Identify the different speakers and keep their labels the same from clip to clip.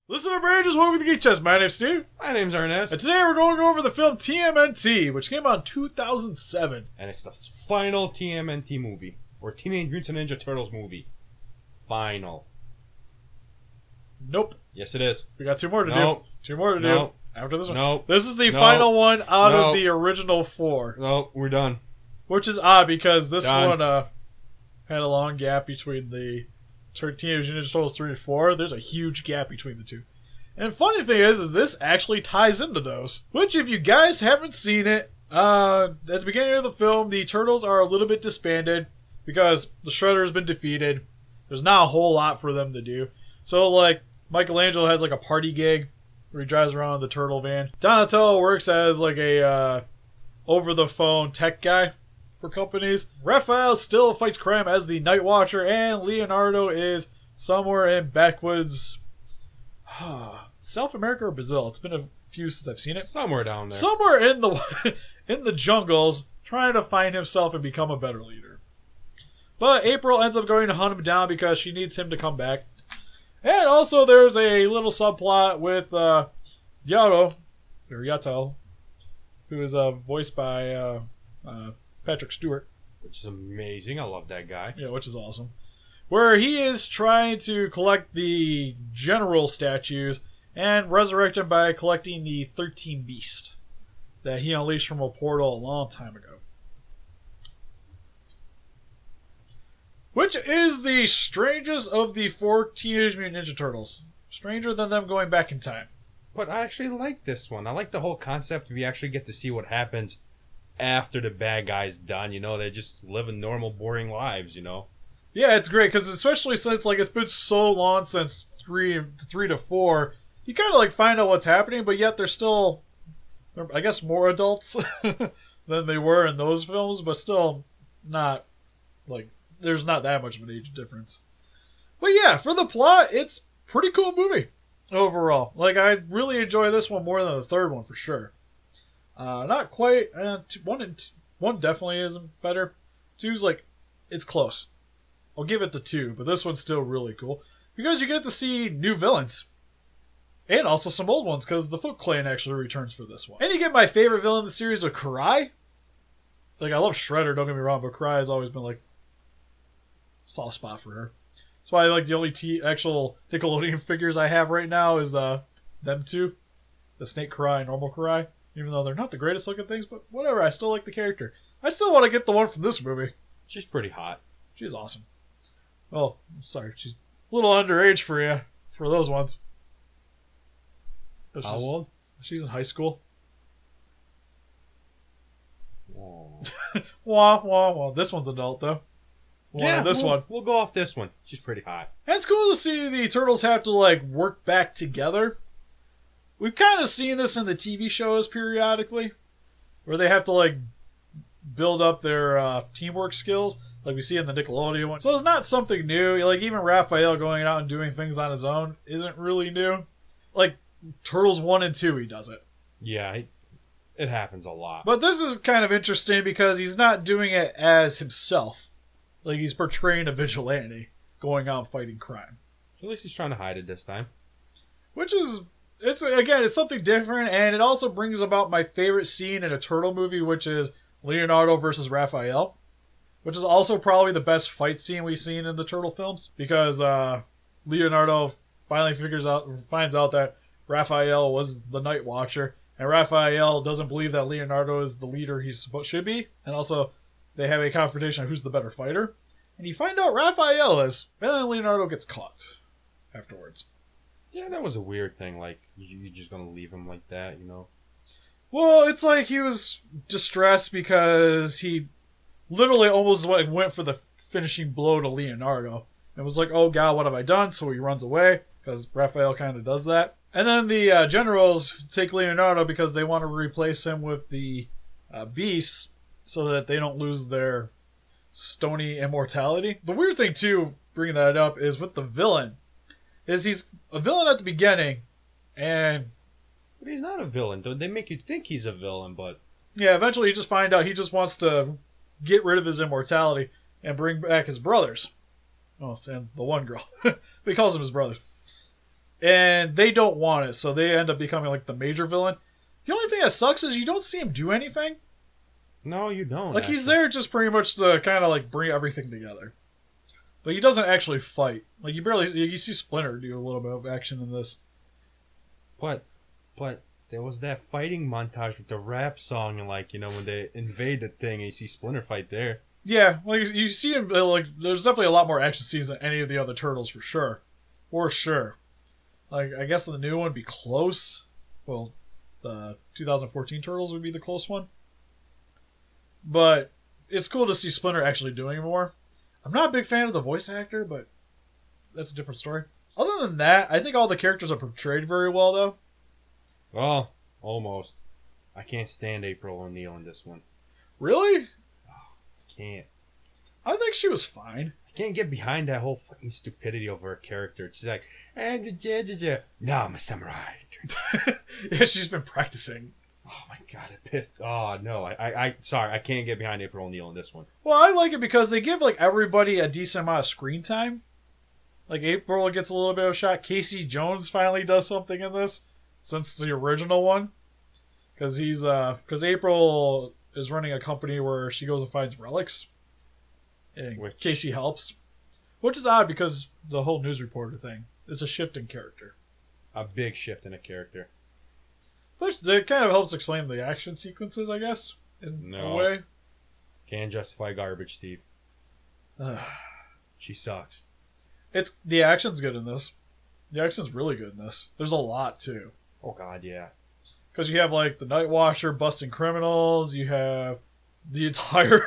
Speaker 1: Listen to Rangers, welcome to the Geek Chest. My name's Steve.
Speaker 2: My name's Arnes.
Speaker 1: And today we're going to go over the film TMNT, which came out in 2007.
Speaker 2: And it's the final TMNT movie. Or Teenage Mutant Ninja Turtles movie. Final.
Speaker 1: Nope.
Speaker 2: Yes, it is.
Speaker 1: We got two more to
Speaker 2: Nope.
Speaker 1: do. Two more to
Speaker 2: Nope.
Speaker 1: do. After this one.
Speaker 2: Nope.
Speaker 1: This is the
Speaker 2: Nope.
Speaker 1: final one out of
Speaker 2: Nope.
Speaker 1: the original four.
Speaker 2: No, we're done.
Speaker 1: Which is odd because this
Speaker 2: Done.
Speaker 1: one had a long gap between the Teenage Ninja Turtles 3 and 4. There's a huge gap between the two. And funny thing is this actually ties into those. Which, if you guys haven't seen it, at the beginning of the film, the Turtles are a little bit disbanded because the Shredder has been defeated. There's not a whole lot for them to do. So, like, Michelangelo has, like, a party gig where he drives around in the Turtle van. Donatello works as, like, a over-the-phone tech guy for companies. Raphael still fights crime as the Night Watcher, and Leonardo is somewhere in backwoods... South America or Brazil? It's been a few since I've seen it.
Speaker 2: Somewhere down there.
Speaker 1: Somewhere in the jungles, trying to find himself and become a better leader. But April ends up going to hunt him down because she needs him to come back. And also there's a little subplot with Yato, who is voiced by Patrick Stewart.
Speaker 2: Which is amazing. I love that guy.
Speaker 1: Yeah, which is awesome. Where he is trying to collect the general statues and resurrect them by collecting the 13 Beast that he unleashed from a portal a long time ago. Which is the strangest of the 4 Teenage Mutant Ninja Turtles. Stranger than them going back in time.
Speaker 2: But I actually like this one. I like the whole concept of you actually get to see what happens after the bad guy's done. You know, they just living normal, boring lives, you know.
Speaker 1: Yeah, it's great, because especially since like it's been so long since 3 to 4, you kind of like find out what's happening, but yet they're still, I guess, more adults than they were in those films, but still not, like, there's not that much of an age difference. But yeah, for the plot, it's a pretty cool movie overall. Like, I really enjoy this one more than the third one for sure. Not quite, one definitely isn't better. 2's like, it's close. I'll give it the 2, but this one's still really cool because you get to see new villains and also some old ones because the Foot Clan actually returns for this one. And you get my favorite villain in the series with Karai. Like, I love Shredder, don't get me wrong, but Karai has always been like soft spot for her. That's why I like the only actual Nickelodeon figures I have right now is them two, the Snake Karai and normal Karai. Even though they're not the greatest looking things, but whatever, I still like the character. I still want to get the one from this movie.
Speaker 2: She's pretty hot.
Speaker 1: She's awesome. Oh, sorry, she's a little underage for you, for those ones.
Speaker 2: How old?
Speaker 1: She's in high school.
Speaker 2: Whoa.
Speaker 1: Wah, wah, wah. This one's adult, though. This one.
Speaker 2: We'll go off this one. She's pretty hot.
Speaker 1: And it's cool to see the Turtles have to, like, work back together. We've kind of seen this in the TV shows periodically, where they have to, like, build up their teamwork skills, like we see in the Nickelodeon one. So it's not something new. Like, even Raphael going out and doing things on his own isn't really new. Like, Turtles 1 and 2, he does it.
Speaker 2: Yeah, it happens a lot.
Speaker 1: But this is kind of interesting because he's not doing it as himself. Like, he's portraying a vigilante going out fighting crime.
Speaker 2: At least he's trying to hide it this time.
Speaker 1: Which is, it's something different, and it also brings about my favorite scene in a Turtle movie, which is Leonardo versus Raphael. Which is also probably the best fight scene we've seen in the Turtle films. Because Leonardo finally finds out that Raphael was the Night Watcher. And Raphael doesn't believe that Leonardo is the leader he should be. And also, they have a confrontation on who's the better fighter. And you find out Raphael is. And then Leonardo gets caught afterwards.
Speaker 2: Yeah, that was a weird thing. Like, you're just going to leave him like that, you know?
Speaker 1: Well, it's like he was distressed because he literally almost went for the finishing blow to Leonardo. And was like, oh god, what have I done? So he runs away, because Raphael kind of does that. And then the generals take Leonardo because they want to replace him with the Beast so that they don't lose their stony immortality. The weird thing, too, bringing that up, is with the villain, is he's a villain at the beginning, and...
Speaker 2: But he's not a villain. They make you think he's a villain, but...
Speaker 1: Yeah, eventually you just find out he just wants to get rid of his immortality and bring back his brothers. Oh, and the one girl. But he calls them his brothers. and they don't want it, so they end up becoming like the major villain. The only thing that sucks is you don't see him do anything.
Speaker 2: No, you don't.
Speaker 1: Like, he's there just pretty much to kind of like bring everything together. But he doesn't actually fight. Like, you see Splinter do a little bit of action in this.
Speaker 2: But there was that fighting montage with the rap song, and like, when they invade the thing, and you see Splinter fight there.
Speaker 1: Yeah, like you see him. Like, there's definitely a lot more action scenes than any of the other Turtles for sure. Like, I guess the new one would be close. Well, the 2014 Turtles would be the close one. But it's cool to see Splinter actually doing more. I'm not a big fan of the voice actor, but that's a different story. Other than that, I think all the characters are portrayed very well, though.
Speaker 2: Well, almost. I can't stand April O'Neil in this one.
Speaker 1: Really?
Speaker 2: Can't.
Speaker 1: I think she was fine.
Speaker 2: I can't get behind that whole fucking stupidity of her character. She's like, no, I'm a samurai.
Speaker 1: Yeah, she's been practicing.
Speaker 2: Oh my god, it pissed. Oh no, sorry, I can't get behind April O'Neil in this one.
Speaker 1: Well, I like it because they give like everybody a decent amount of screen time. Like, April gets a little bit of a shot. Casey Jones finally does something in this since the original one, because April is running a company where she goes and finds relics, and Casey helps, which is odd because the whole news reporter thing is a shift in character.
Speaker 2: A big shift in a character.
Speaker 1: Which it kind of helps explain the action sequences, I guess, in a way.
Speaker 2: Can't justify garbage, Steve. She sucks.
Speaker 1: The action's good in this. The action's really good in this. There's a lot, too.
Speaker 2: Oh, God, yeah.
Speaker 1: Because you have, like, the Night Watcher busting criminals. You have the entire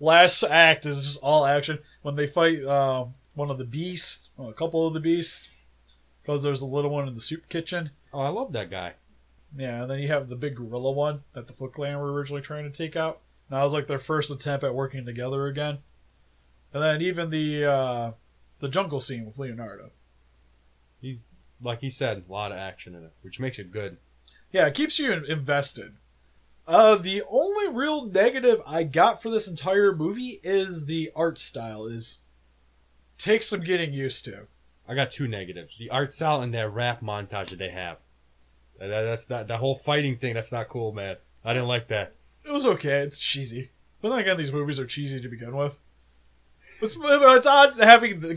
Speaker 1: last act is just all action. When they fight one of the beasts, a couple of the beasts, because there's a little one in the soup kitchen.
Speaker 2: Oh, I love that guy.
Speaker 1: Yeah, and then you have the big gorilla one that the Foot Clan were originally trying to take out. And that was like their first attempt at working together again. And then even the jungle scene with Leonardo.
Speaker 2: Like he said, a lot of action in it, which makes it good.
Speaker 1: Yeah, it keeps you invested. The only real negative I got for this entire movie is the art style. Takes some getting used to.
Speaker 2: I got two negatives: the art style and that rap montage that they have. That's not that whole fighting thing. That's not cool, man. I didn't like that.
Speaker 1: It was okay. It's cheesy, but then again, these movies are cheesy to begin with. It's odd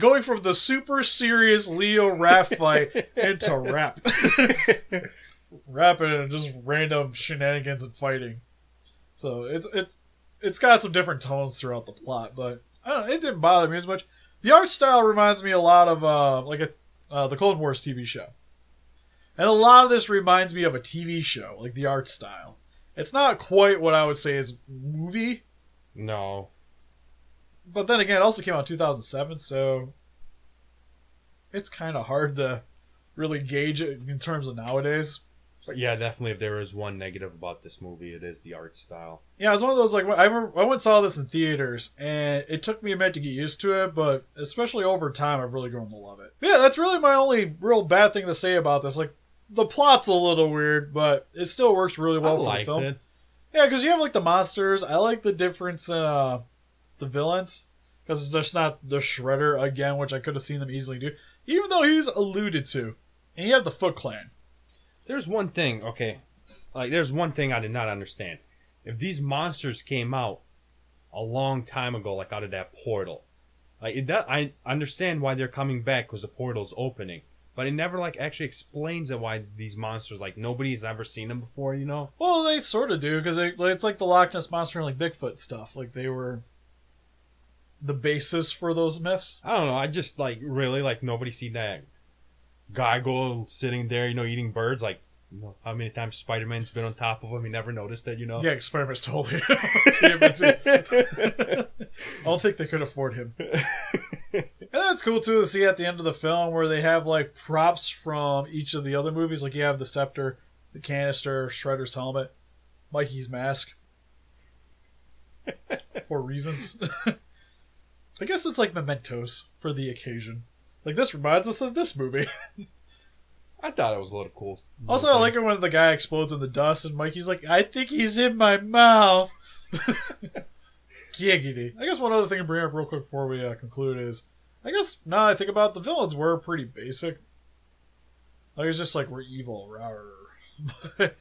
Speaker 1: going from the super serious Leo rap fight into rap, rapping and just random shenanigans and fighting. So it's got some different tones throughout the plot, but I don't know, it didn't bother me as much. The art style reminds me a lot of the Clone Wars TV show. And a lot of this reminds me of a TV show, like the art style. It's not quite what I would say is movie.
Speaker 2: No.
Speaker 1: But then again, it also came out in 2007, so it's kind of hard to really gauge it in terms of nowadays.
Speaker 2: But yeah, definitely if there is one negative about this movie, it is the art style.
Speaker 1: Yeah, it was one of those, like, I went and saw this in theaters, and it took me a minute to get used to it, but especially over time, I've really grown to love it. But yeah, that's really my only real bad thing to say about this. Like, the plot's a little weird, but it still works really well for the film. It. Yeah, because you have, like, the monsters. I like the difference in the villains, because it's just not the Shredder again, which I could have seen them easily do, even though he's alluded to. And you have the Foot Clan.
Speaker 2: There's one thing, okay, there's one thing I did not understand. If these monsters came out a long time ago, like out of that portal, I understand why they're coming back because the portal's opening, but it never actually explains why these monsters, nobody's ever seen them before, you know?
Speaker 1: Well, they sort of do, because it's like the Loch Ness Monster and Bigfoot stuff. Like, they were the basis for those myths.
Speaker 2: I don't know, I just really nobody seen that gargoyle sitting there, eating birds. How many times Spider-Man's been on top of him? He never noticed it,
Speaker 1: Yeah, Spider-Man's totally TMNT. I don't think they could afford him. And that's cool, too, to see at the end of the film where they have, props from each of the other movies. Like, you have the scepter, the canister, Shredder's helmet, Mikey's mask. For reasons. I guess it's like mementos for the occasion. This reminds us of this movie.
Speaker 2: I thought it was a little cool.
Speaker 1: Also, I like it when the guy explodes in the dust and Mikey's like, I think he's in my mouth. Giggity. I guess one other thing to bring up real quick before we conclude is, I guess now I think about it, the villains were pretty basic. Like it's just like we're evil, rawr.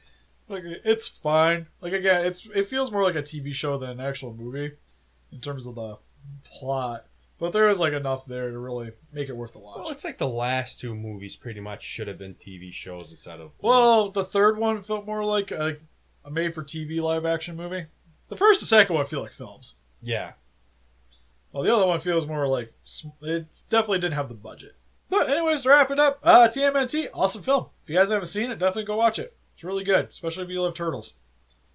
Speaker 1: Like it's fine. Like again, it feels more like a TV show than an actual movie in terms of the plot. But there is like enough there to really make it worth the watch.
Speaker 2: Well, it's like the last two movies pretty much should have been TV shows instead of.
Speaker 1: Well, the third one felt more like a made-for-TV live-action movie. The first and second one feel like films.
Speaker 2: Yeah.
Speaker 1: Well, the other one feels more like it definitely didn't have the budget. But anyways, to wrap it up, TMNT, awesome film. If you guys haven't seen it, definitely go watch it. It's really good, especially if you love turtles.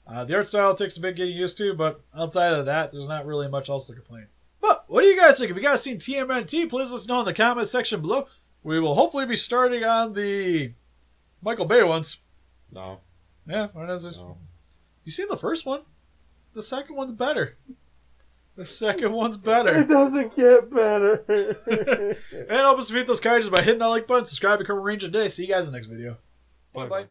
Speaker 1: The art style takes a bit getting used to, but outside of that, there's not really much else to complain. But what do you guys think? If you guys seen TMNT, please let us know in the comment section below. We will hopefully be starting on the Michael Bay ones.
Speaker 2: No.
Speaker 1: Yeah, when is it?
Speaker 2: No.
Speaker 1: You seen the first one? The second one's better. The second one's better.
Speaker 2: It doesn't get better.
Speaker 1: And help us defeat those characters by hitting that like button, subscribe, become a ranger today. See you guys in the next video. Bye-bye.